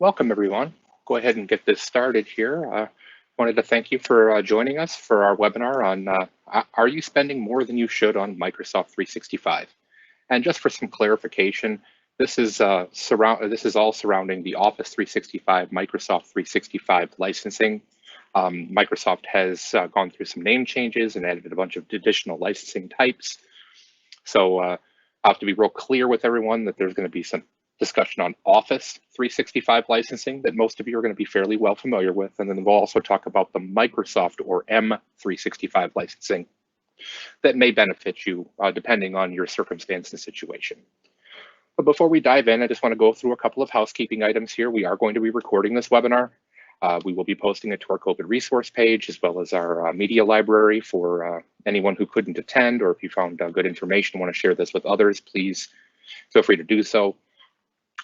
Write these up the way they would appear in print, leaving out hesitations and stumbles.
Welcome, everyone. Go ahead and get this started here. Wanted to thank you for joining us for our webinar on Are you spending more than you should on Microsoft 365? And just for some clarification, this is all surrounding the Office 365, Microsoft 365 licensing. Microsoft has gone through some name changes and added a bunch of additional licensing types. So I have to be real clear with everyone that there's going to be some discussion on Office 365 licensing that most of you are going to be fairly well familiar with. And then we'll also talk about the Microsoft or M365 licensing that may benefit you depending on your circumstance and situation. But before we dive in, I just want to go through a couple of housekeeping items here. We are going to be recording this webinar. We will be posting it to our COVID resource page as well as our media library for anyone who couldn't attend, or if you found good information and want to share this with others, please feel free to do so.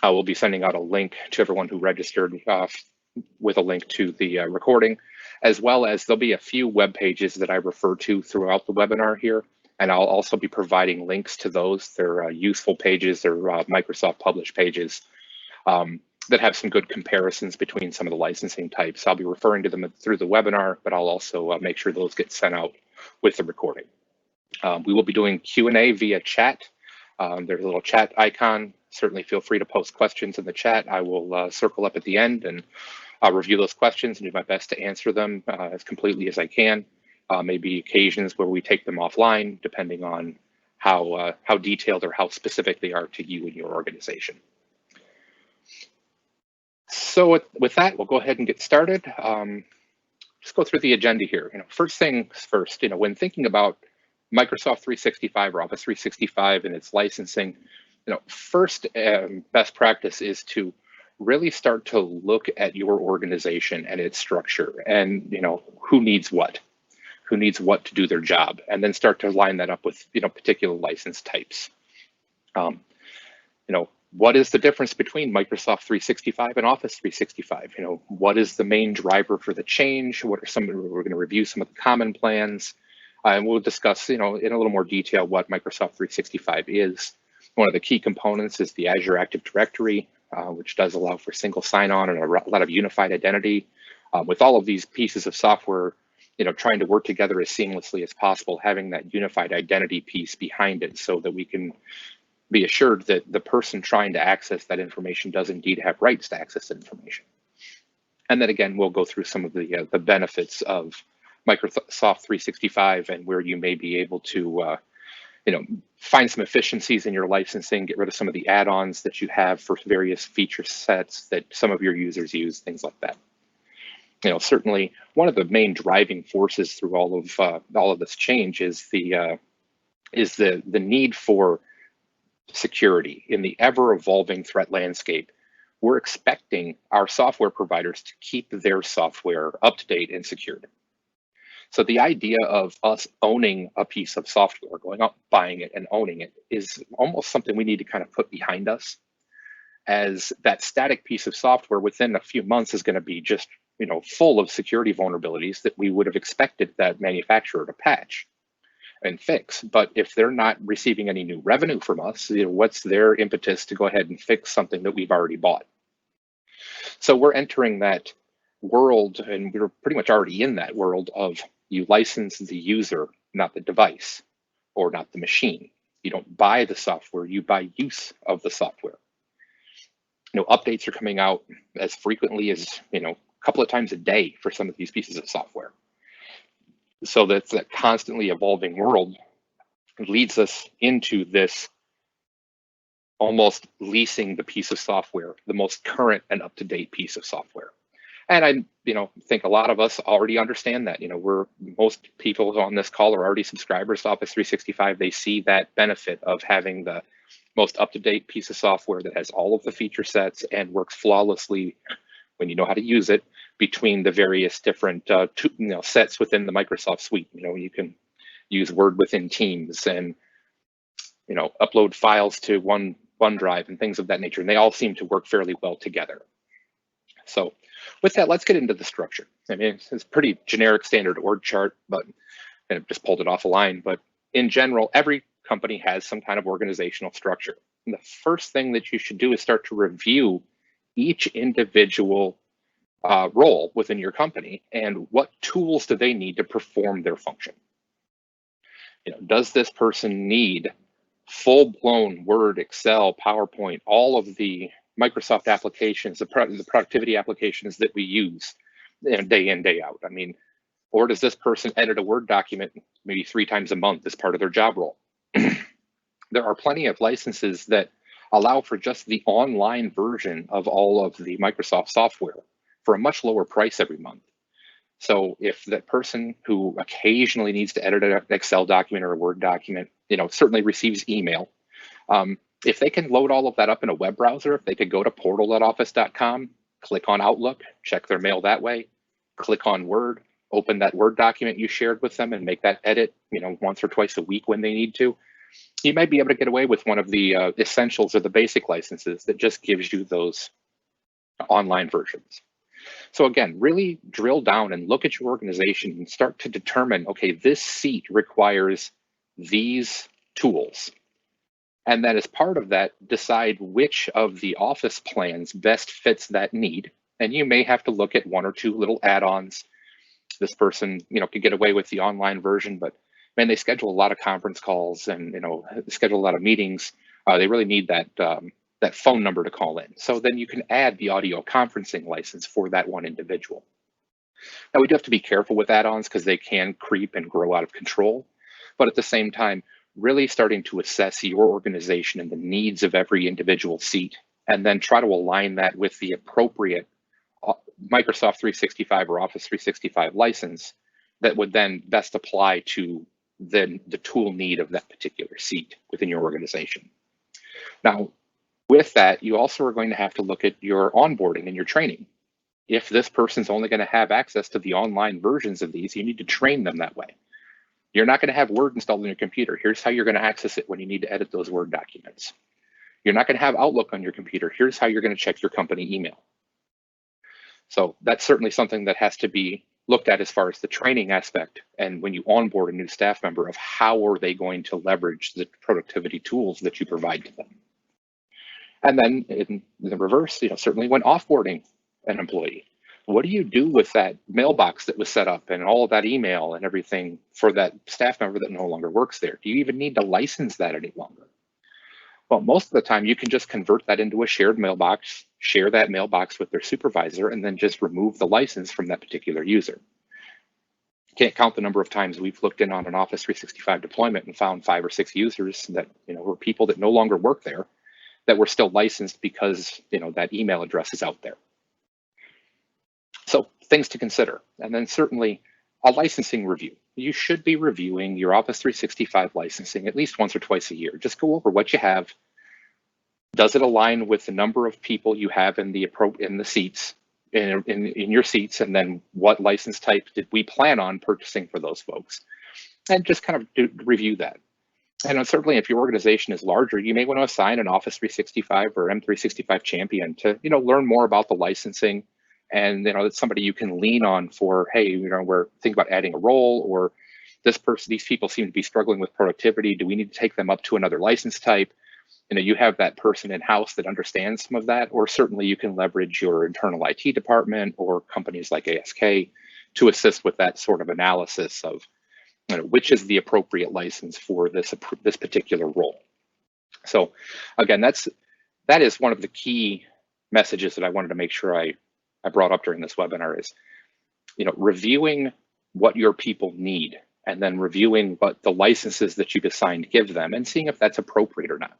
I will be sending out a link to everyone who registered with a link to the recording, as well as there'll be a few web pages that I refer to throughout the webinar here. And I'll also be providing links to those. They're useful pages, they're Microsoft published pages that have some good comparisons between some of the licensing types. I'll be referring to them through the webinar, but I'll also make sure those get sent out with the recording. We will be doing Q&A via chat. There's a little chat icon. Certainly feel free to post questions in the chat. I will circle up at the end and I'll review those questions and do my best to answer them as completely as I can. Maybe occasions where we take them offline, depending on how detailed or how specific they are to you and your organization. So with that, we'll go ahead and get started. Just go through the agenda here. First things first, when thinking about Microsoft 365 or Office 365 and its licensing, first best practice is to really start to look at your organization and its structure and, who needs what to do their job, and then start to line that up with, particular license types. What is the difference between Microsoft 365 and Office 365? What is the main driver for the change? What are we're going to review some of the common plans, and we'll discuss, in a little more detail what Microsoft 365 is. One of the key components is the Azure Active Directory, which does allow for single sign-on and a lot of unified identity. With all of these pieces of software, trying to work together as seamlessly as possible, having that unified identity piece behind it so that we can be assured that the person trying to access that information does indeed have rights to access that information. And then again, we'll go through some of the benefits of Microsoft 365 and where you may be able to find some efficiencies in your licensing, get rid of some of the add-ons that you have for various feature sets that some of your users use, things like that. Certainly one of the main driving forces through all of this change is the need for security in the ever-evolving threat landscape. We're expecting our software providers to keep their software up to date and secured. So the idea of us owning a piece of software, going out, buying it and owning it, is almost something we need to kind of put behind us, as that static piece of software within a few months is going to be just, full of security vulnerabilities that we would have expected that manufacturer to patch and fix. But if they're not receiving any new revenue from us, what's their impetus to go ahead and fix something that we've already bought? So we're entering that world, and we're pretty much already in that world of you license the user, not the device or not the machine. You don't buy the software, you buy use of the software. Updates are coming out as frequently as, a couple of times a day for some of these pieces of software. So that's that constantly evolving world leads us into this almost leasing the piece of software, the most current and up-to-date piece of software. And I, think a lot of us already understand that. Most people on this call are already subscribers to Office 365. They see that benefit of having the most up-to-date piece of software that has all of the feature sets and works flawlessly when you know how to use it between the various different sets within the Microsoft suite. You can use Word within Teams and upload files to OneDrive and things of that nature, and they all seem to work fairly well together. So with that, let's get into the structure. It's a pretty generic standard org chart, but and just pulled it off a line. But in general, every company has some kind of organizational structure. And the first thing that you should do is start to review each individual role within your company and what tools do they need to perform their function. Does this person need full-blown Word, Excel, PowerPoint, all of the Microsoft applications, the productivity applications that we use day in, day out? I mean, or does this person edit a Word document maybe 3 times a month as part of their job role? There are plenty of licenses that allow for just the online version of all of the Microsoft software for a much lower price every month. So if that person who occasionally needs to edit an Excel document or a Word document, certainly receives email, if they can load all of that up in a web browser, if they could go to portal.office.com, click on Outlook, check their mail that way, click on Word, open that Word document you shared with them and make that edit, once or twice a week when they need to, you might be able to get away with one of the essentials or the basic licenses that just gives you those online versions. So again, really drill down and look at your organization and start to determine, okay, this seat requires these tools. And then as part of that, decide which of the Office plans best fits that need. And you may have to look at 1 or 2 little add-ons. This person, could get away with the online version, but man, they schedule a lot of conference calls and schedule a lot of meetings. They really need that phone number to call in. So then you can add the audio conferencing license for that one individual. Now we do have to be careful with add-ons because they can creep and grow out of control. But at the same time, really starting to assess your organization and the needs of every individual seat, and then try to align that with the appropriate Microsoft 365 or Office 365 license that would then best apply to the tool need of that particular seat within your organization. Now, with that, you also are going to have to look at your onboarding and your training. If this person's only going to have access to the online versions of these, you need to train them that way. You're not going to have Word installed on your computer. Here's how you're going to access it when you need to edit those Word documents. You're not going to have Outlook on your computer. Here's how you're going to check your company email. So that's certainly something that has to be looked at as far as the training aspect. And when you onboard a new staff member, of how are they going to leverage the productivity tools that you provide to them. And then in the reverse, certainly when offboarding an employee, what do you do with that mailbox that was set up and all of that email and everything for that staff member that no longer works there? Do you even need to license that any longer? Well, most of the time you can just convert that into a shared mailbox, share that mailbox with their supervisor, and then just remove the license from that particular user. Can't count the number of times we've looked in on an Office 365 deployment and found 5 or 6 users that were people that no longer work there, that were still licensed because that email address is out there. So things to consider. And then certainly a licensing review. You should be reviewing your Office 365 licensing at least once or twice a year. Just go over what you have. Does it align with the number of people you have in the seats, in your seats? And then what license type did we plan on purchasing for those folks? And just kind of review that. And certainly if your organization is larger, you may want to assign an Office 365 or M365 champion to, learn more about the licensing. And, it's somebody you can lean on for, hey, we're thinking about adding a role, or these people seem to be struggling with productivity. Do we need to take them up to another license type? You have that person in-house that understands some of that, or certainly you can leverage your internal IT department or companies like ASK to assist with that sort of analysis of, which is the appropriate license for this particular role. So again, that is one of the key messages that I wanted to make sure I brought up during this webinar is, reviewing what your people need and then reviewing what the licenses that you've assigned give them and seeing if that's appropriate or not.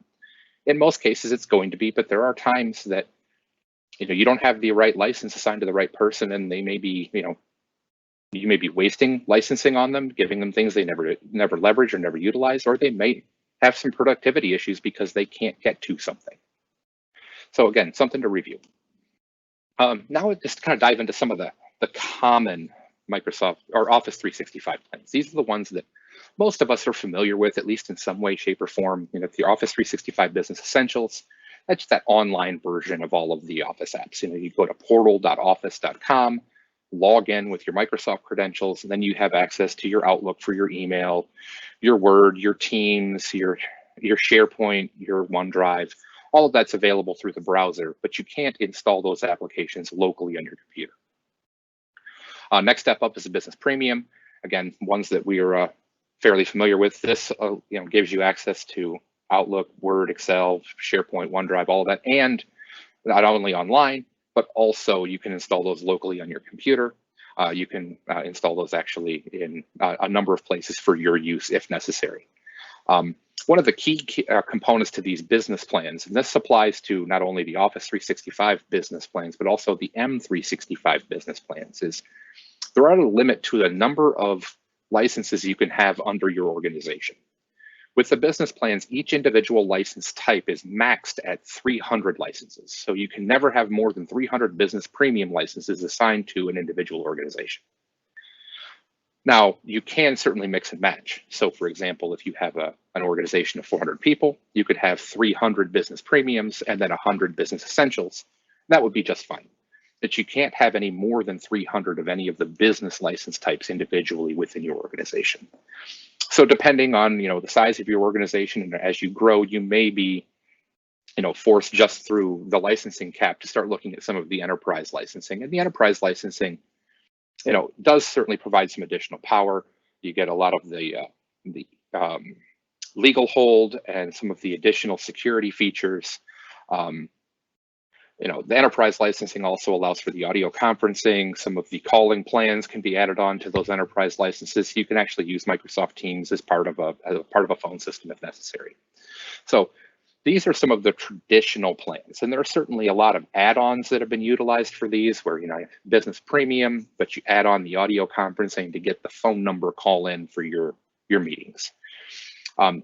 In most cases, it's going to be, but there are times that, you don't have the right license assigned to the right person, and they may be, you may be wasting licensing on them, giving them things they never leverage or never utilize, or they may have some productivity issues because they can't get to something. So again, something to review. Now we'll just kind of dive into some of the common Microsoft or Office 365 plans. These are the ones that most of us are familiar with, at least in some way, shape, or form. The Office 365 Business Essentials, that's that online version of all of the Office apps. You go to portal.office.com, log in with your Microsoft credentials, and then you have access to your Outlook for your email, your Word, your Teams, your SharePoint, your OneDrive, All of that's available through the browser, but you can't install those applications locally on your computer. Next step up is the Business Premium. Again, ones that we are fairly familiar with. This gives you access to Outlook, Word, Excel, SharePoint, OneDrive, all of that, and not only online, but also you can install those locally on your computer. You can install those actually in a number of places for your use if necessary. One of the key components to these business plans, and this applies to not only the Office 365 business plans, but also the M365 business plans, is there are a limit to the number of licenses you can have under your organization. With the business plans, each individual license type is maxed at 300 licenses. So you can never have more than 300 business premium licenses assigned to an individual organization. Now, you can certainly mix and match. So for example, if you have an organization of 400 people, you could have 300 business premiums and then 100 business essentials. That would be just fine. But you can't have any more than 300 of any of the business license types individually within your organization. So depending on the size of your organization and as you grow, you may be forced just through the licensing cap to start looking at some of the enterprise licensing. And the enterprise licensing does certainly provide some additional power. You get a lot of the legal hold and some of the additional security features. The enterprise licensing also allows for the audio conferencing. Some of the calling plans can be added on to those enterprise licenses. You can actually use Microsoft Teams as part of a phone system if necessary. So these are some of the traditional plans, and there are certainly a lot of add-ons that have been utilized for these, where you have business premium, but you add on the audio conferencing to get the phone number call in for your meetings.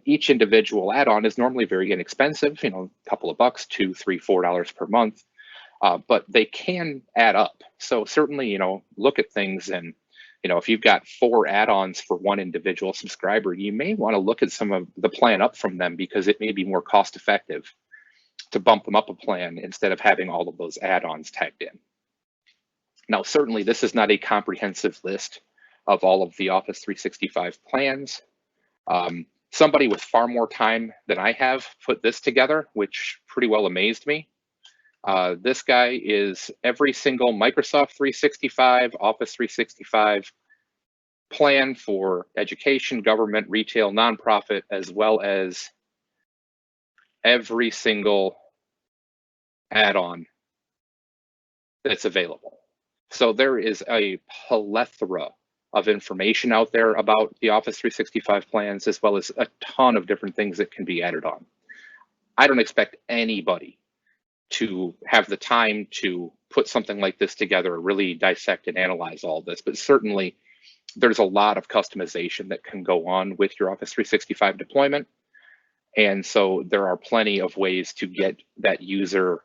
Each individual add-on is normally very inexpensive, a couple of bucks, $2, $3, $4 per month, but they can add up. So certainly, look at things, and if you've got 4 add-ons for one individual subscriber, you may want to look at some of the plan up from them, because it may be more cost-effective to bump them up a plan instead of having all of those add-ons tagged in. Now, certainly, this is not a comprehensive list of all of the Office 365 plans. Somebody with far more time than I have put this together, which pretty well amazed me. This guy is every single Microsoft 365, Office 365 plan for education, government, retail, nonprofit, as well as every single add-on that's available. So there is a plethora of information out there about the Office 365 plans, as well as a ton of different things that can be added on. I don't expect anybody to have the time to put something like this together, really dissect and analyze all this, but certainly there's a lot of customization that can go on with your Office 365 deployment. And so there are plenty of ways to get that user,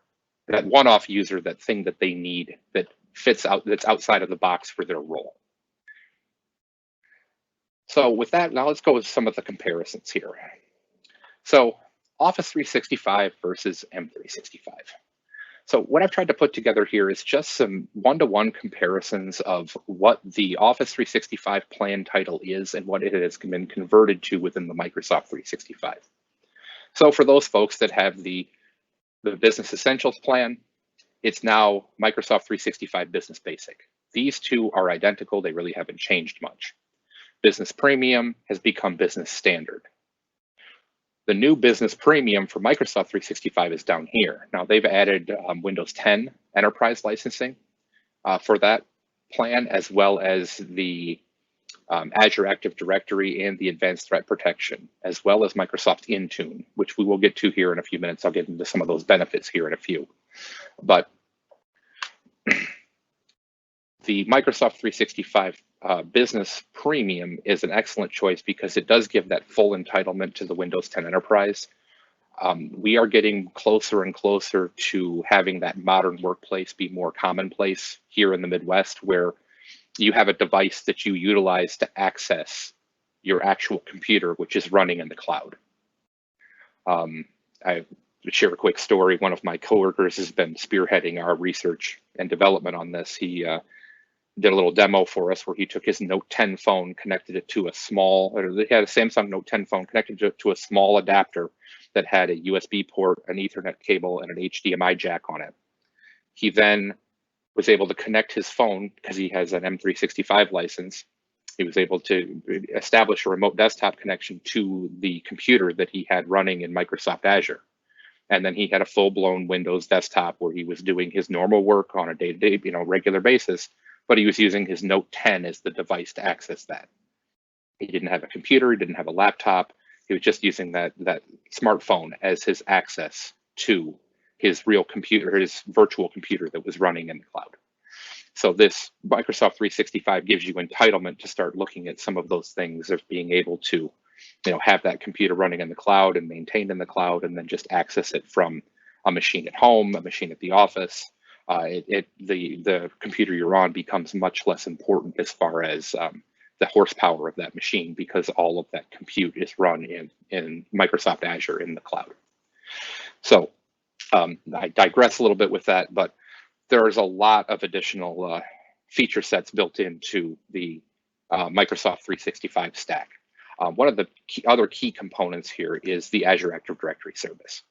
that one-off user, that thing that they need that fits out, that's outside of the box for their role. So with that, now let's go with some of the comparisons here. So Office 365 versus M365. So what I've tried to put together here is just some one-to-one comparisons of what the Office 365 plan title is and what it has been converted to within the Microsoft 365. So for those folks that have the Business Essentials plan, it's now Microsoft 365 Business Basic. These two are identical. They really haven't changed much. Business Premium has become Business Standard. The new Business Premium for Microsoft 365 is down here. Now they've added Windows 10 enterprise licensing for that plan, as well as the Azure Active Directory and the Advanced Threat Protection, as well as Microsoft Intune, which we will get to here in a few minutes. I'll get into some of those benefits here in a few. But the Microsoft 365 Business Premium is an excellent choice because it does give that full entitlement to the Windows 10 Enterprise. We are getting closer and closer to having that modern workplace be more commonplace here in the Midwest, where you have a device that you utilize to access your actual computer, which is running in the cloud. I share a quick story. One of my coworkers has been spearheading our research and development on this. He did a little demo for us where he took his Note 10 phone, connected it to a small, or he had a Samsung Note 10 phone, connected it to a small adapter that had a USB port, an Ethernet cable, and an HDMI jack on it. He then was able to connect his phone because he has an M365 license. He was able to establish a remote desktop connection to the computer that he had running in Microsoft Azure. And then he had a full-blown Windows desktop where he was doing his normal work on a day-to-day, regular basis, but he was using his Note 10 as the device to access that. He didn't have a computer, he didn't have a laptop. He was just using that smartphone as his access to his real computer, his virtual computer that was running in the cloud. So this Microsoft 365 gives you entitlement to start looking at some of those things of being able to, have that computer running in the cloud and maintained in the cloud, and then just access it from a machine at home, a machine at the office. The computer you're on becomes much less important as far as the horsepower of that machine, because all of that compute is run in Microsoft Azure in the cloud. So I digress a little bit with that, but there's a lot of additional feature sets built into the Microsoft 365 stack. One of the other key components here is the Azure Active Directory service.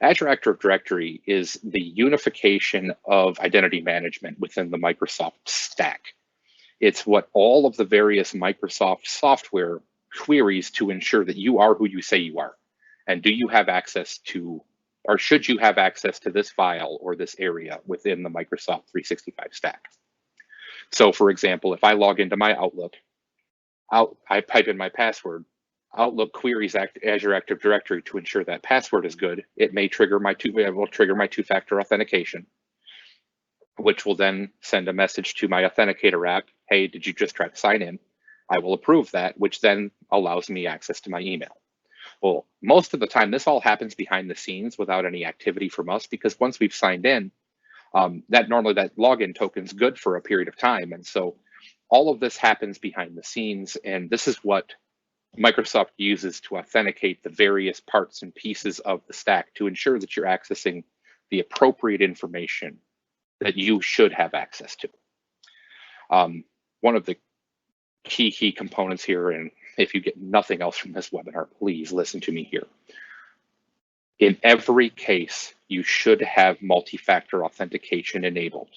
Azure Active Directory is the unification of identity management within the Microsoft stack. It's what all of the various Microsoft software queries to ensure that you are who you say you are. And do you have access to, or should you have access to this file or this area within the Microsoft 365 stack? So for example, if I log into my Outlook, I type in my password, Outlook queries Azure Active Directory to ensure that password is good. It may trigger my two-factor authentication, which will then send a message to my authenticator app. Hey, did you just try to sign in? I will approve that, which then allows me access to my email. Well, most of the time, this all happens behind the scenes without any activity from us, because once we've signed in, that login token is good for a period of time. And so all of this happens behind the scenes. And this is what Microsoft uses to authenticate the various parts and pieces of the stack to ensure that you're accessing the appropriate information that you should have access to. One of the key components here, and if you get nothing else from this webinar, please listen to me here. In every case, you should have multi-factor authentication enabled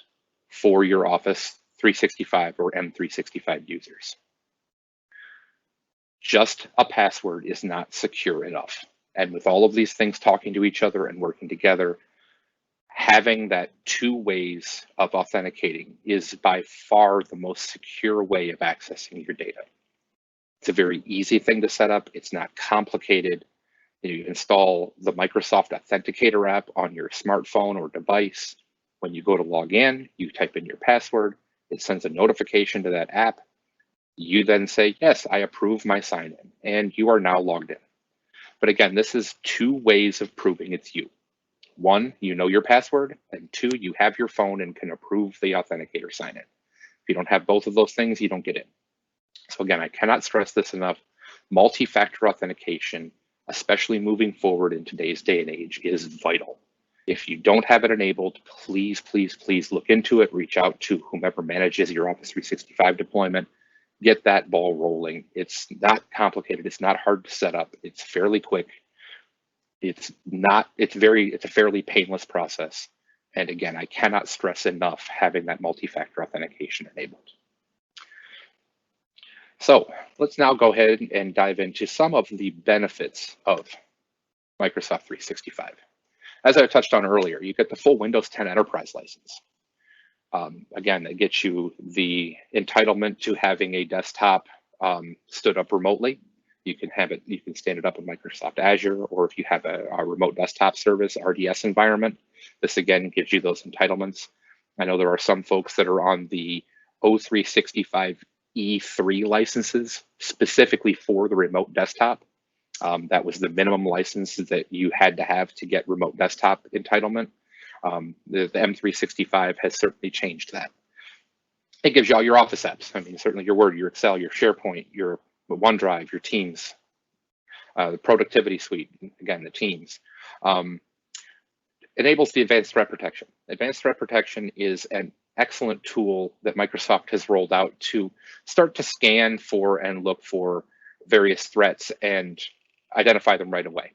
for your Office 365 or M365 users. Just a password is not secure enough. And with all of these things talking to each other and working together, having that two ways of authenticating is by far the most secure way of accessing your data. It's a very easy thing to set up. It's not complicated. You install the Microsoft Authenticator app on your smartphone or device. When you go to log in, you type in your password. It sends a notification to that app. You then say, yes, I approve my sign-in, and you are now logged in. But again, this is two ways of proving it's you. One, you know your password, and two, you have your phone and can approve the authenticator sign-in. If you don't have both of those things, you don't get in. So again, I cannot stress this enough. Multi-factor authentication, especially moving forward in today's day and age, is vital. If you don't have it enabled, please, please, please look into it. Reach out to whomever manages your Office 365 deployment. Get that ball rolling. It's not complicated. It's not hard to set up. It's fairly quick. It's a fairly painless process. And again, I cannot stress enough having that multi-factor authentication enabled. So let's now go ahead and dive into some of the benefits of Microsoft 365. As I touched on earlier, you get the full Windows 10 Enterprise license. Again, it gets you the entitlement to having a desktop stood up remotely. You can stand it up in Microsoft Azure, or if you have a remote desktop service, RDS environment, this again gives you those entitlements. I know there are some folks that are on the O365 E3 licenses specifically for the remote desktop. That was the minimum license that you had to have to get remote desktop entitlement. The M365 has certainly changed that. It gives you all your Office apps. I mean, certainly your Word, your Excel, your SharePoint, your OneDrive, your Teams, the Productivity Suite, again, the Teams. Enables the Advanced Threat Protection. Advanced Threat Protection is an excellent tool that Microsoft has rolled out to start to scan for and look for various threats and identify them right away.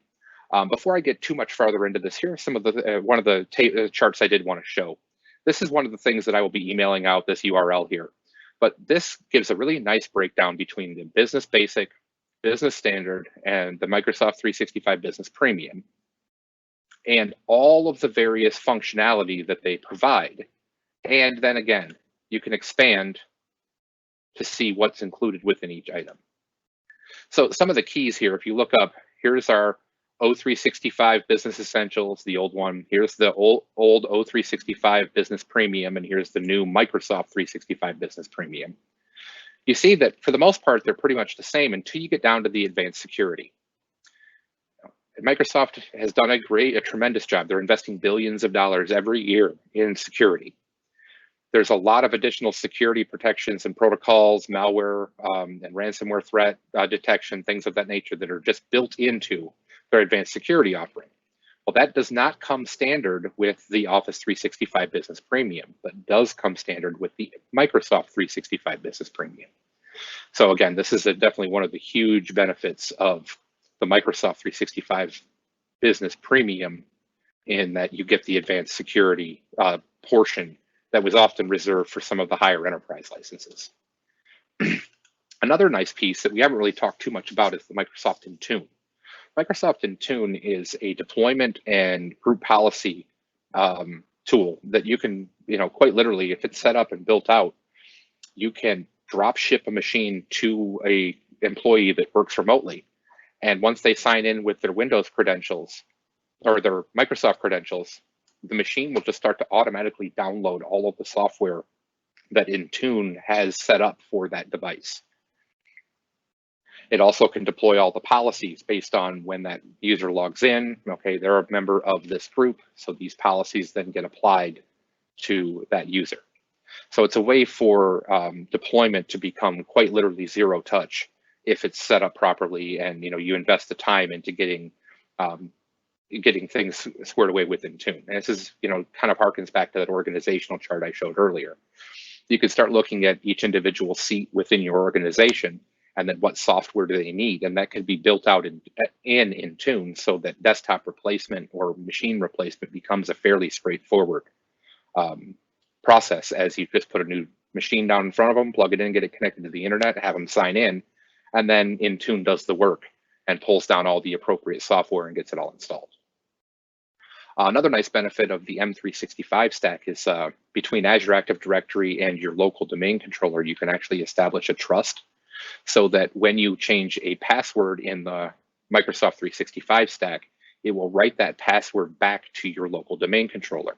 Before I get too much farther into this, here are some of the one of the charts I did want to show. This is one of the things that I will be emailing out, this URL here. But this gives a really nice breakdown between the Business Basic, Business Standard, and the Microsoft 365 Business Premium, and all of the various functionality that they provide. And then again, you can expand to see what's included within each item. So some of the keys here, if you look up, here's our O365 Business Essentials, the old one. Here's the old O365 Business Premium, and here's the new Microsoft 365 Business Premium. You see that for the most part, they're pretty much the same until you get down to the advanced security. Microsoft has done a tremendous job. They're investing billions of dollars every year in security. There's a lot of additional security protections and protocols, malware and ransomware threat detection, things of that nature that are just built into their advanced security offering. Well, that does not come standard with the Office 365 Business Premium, but does come standard with the Microsoft 365 Business Premium. So again, this is definitely one of the huge benefits of the Microsoft 365 Business Premium, in that you get the advanced security portion that was often reserved for some of the higher enterprise licenses. Another nice piece that we haven't really talked too much about is the Microsoft Intune. Microsoft Intune is a deployment and group policy tool that you can, quite literally, if it's set up and built out, you can drop ship a machine to a employee that works remotely. And once they sign in with their Windows credentials or their Microsoft credentials, the machine will just start to automatically download all of the software that Intune has set up for that device. It also can deploy all the policies based on when that user logs in. Okay, they're a member of this group, so these policies then get applied to that user. So it's a way for deployment to become quite literally zero touch if it's set up properly, and you invest the time into getting things squared away with Intune. And this is, kind of harkens back to that organizational chart I showed earlier. You can start looking at each individual seat within your organization, and then what software do they need, and that can be built out in Intune so that desktop replacement or machine replacement becomes a fairly straightforward process, as you just put a new machine down in front of them, plug it in, get it connected to the internet, have them sign in, and then Intune does the work and pulls down all the appropriate software and gets it all installed. Another nice benefit of the M365 stack is between Azure Active Directory and your local domain controller, you can actually establish a trust, so that when you change a password in the Microsoft 365 stack, it will write that password back to your local domain controller.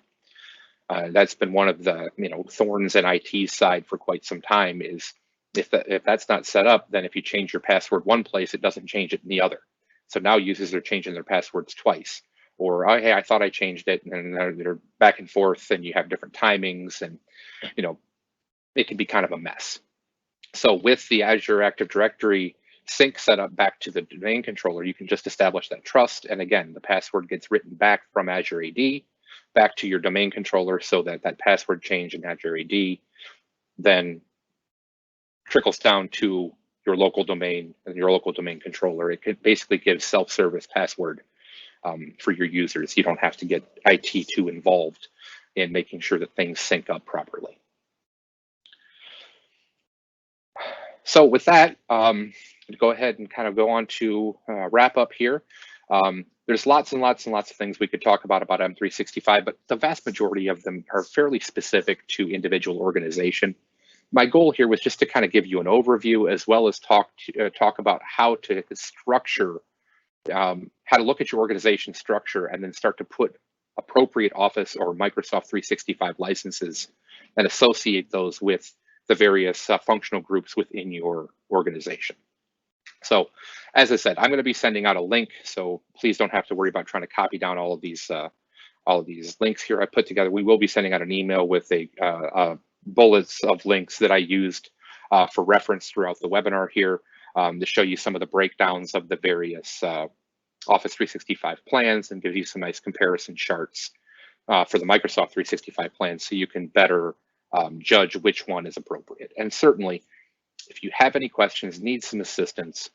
That's been one of the thorns in IT side for quite some time, is if that's not set up, then if you change your password one place, it doesn't change it in the other. So now users are changing their passwords twice. Or, oh, hey, I thought I changed it, and they're back and forth, and you have different timings, and it can be kind of a mess. So with the Azure Active Directory sync set up back to the domain controller, you can just establish that trust, and again, the password gets written back from Azure AD back to your domain controller, so that that password change in Azure AD then trickles down to your local domain and your local domain controller. It could basically give self-service password for your users. You don't have to get IT too involved in making sure that things sync up properly. So with that, go ahead and kind of go on to wrap up here. There's lots and lots and lots of things we could talk about M365, but the vast majority of them are fairly specific to individual organization. My goal here was just to kind of give you an overview, as well as talk about how to structure, how to look at your organization structure and then start to put appropriate Office or Microsoft 365 licenses and associate those with the various functional groups within your organization. So as I said, I'm going to be sending out a link, so please don't have to worry about trying to copy down all of these links here I put together. We will be sending out an email with a bullets of links that I used for reference throughout the webinar here to show you some of the breakdowns of the various Office 365 plans, and give you some nice comparison charts for the Microsoft 365 plans, so you can better judge which one is appropriate. And certainly, if you have any questions, need some assistance,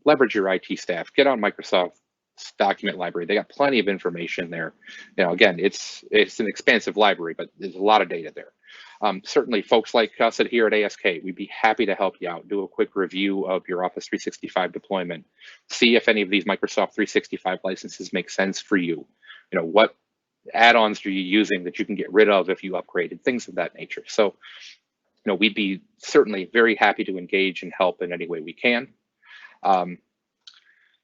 leverage your IT staff, get on Microsoft document library. They got plenty of information there. You know, again, it's an expansive library, but there's a lot of data there. Certainly, folks like us here at ASK, we'd be happy to help you out. Do a quick review of your Office 365 deployment. See if any of these Microsoft 365 licenses make sense for you. You know, what add-ons are you using that you can get rid of if you upgraded, things of that nature. So, you know, we'd be certainly very happy to engage and help in any way we can.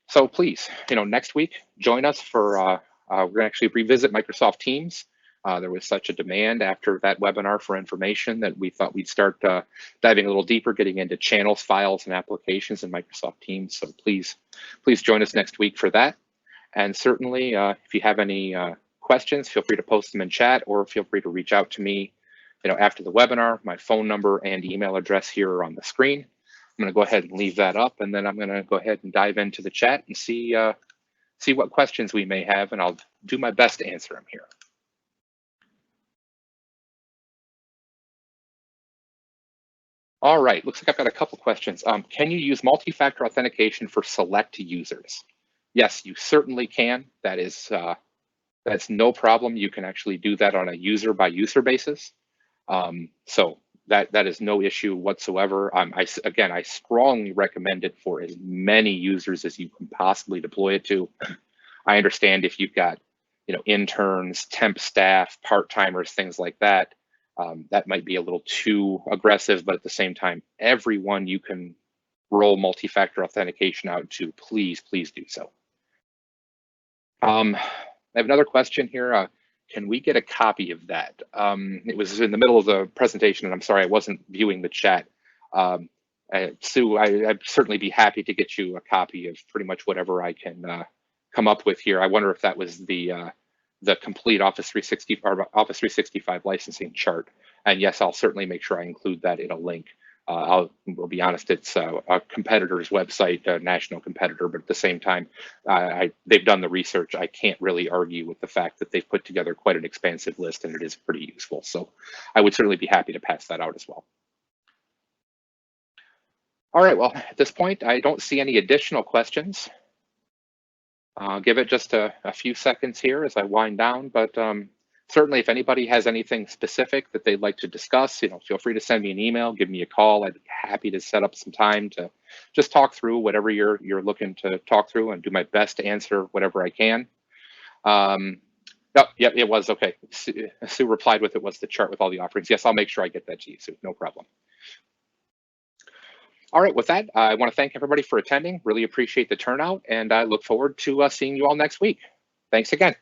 So please, you know, next week, join us for, we're gonna actually revisit Microsoft Teams. There was such a demand after that webinar for information that we thought we'd start diving a little deeper, getting into channels, files, and applications in Microsoft Teams. So please join us next week for that. And certainly, if you have any questions, feel free to post them in chat, or feel free to reach out to me, you know, after the webinar. My phone number and email address here are on the screen. I'm going to go ahead and leave that up, and then I'm going to go ahead and dive into the chat and see what questions we may have, and I'll do my best to answer them here. All right, looks like I've got a couple questions. Can you use multi-factor authentication for select users? Yes, you certainly can. That is that's no problem. You can actually do that on a user by user basis. So that is no issue whatsoever. Again, I strongly recommend it for as many users as you can possibly deploy it to. I understand if you've got, you know, interns, temp staff, part-timers, things like that, that might be a little too aggressive, but at the same time, everyone you can roll multi-factor authentication out to, please do so. I have another question here. Can we get a copy of that? It was in the middle of the presentation, and I'm sorry, I wasn't viewing the chat. Sue, I'd certainly be happy to get you a copy of pretty much whatever I can come up with here. I wonder if that was the complete Office 365 licensing chart. And yes, I'll certainly make sure I include that in a link. We'll be honest, it's a competitor's website, a national competitor, but at the same time, they've done the research. I can't really argue with the fact that they've put together quite an expansive list, and it is pretty useful. So I would certainly be happy to pass that out as well. All right, well, at this point, I don't see any additional questions. I'll give it just a few seconds here as I wind down, but certainly if anybody has anything specific that they'd like to discuss, you know, feel free to send me an email, give me a call. I'd be happy to set up some time to just talk through whatever you're looking to talk through, and do my best to answer whatever I can. Oh, yeah, it was okay. Sue replied with, it was the chart with all the offerings. Yes, I'll make sure I get that to you, Sue, no problem. All right, with that, I want to thank everybody for attending. Really appreciate the turnout, and I look forward to seeing you all next week. Thanks again.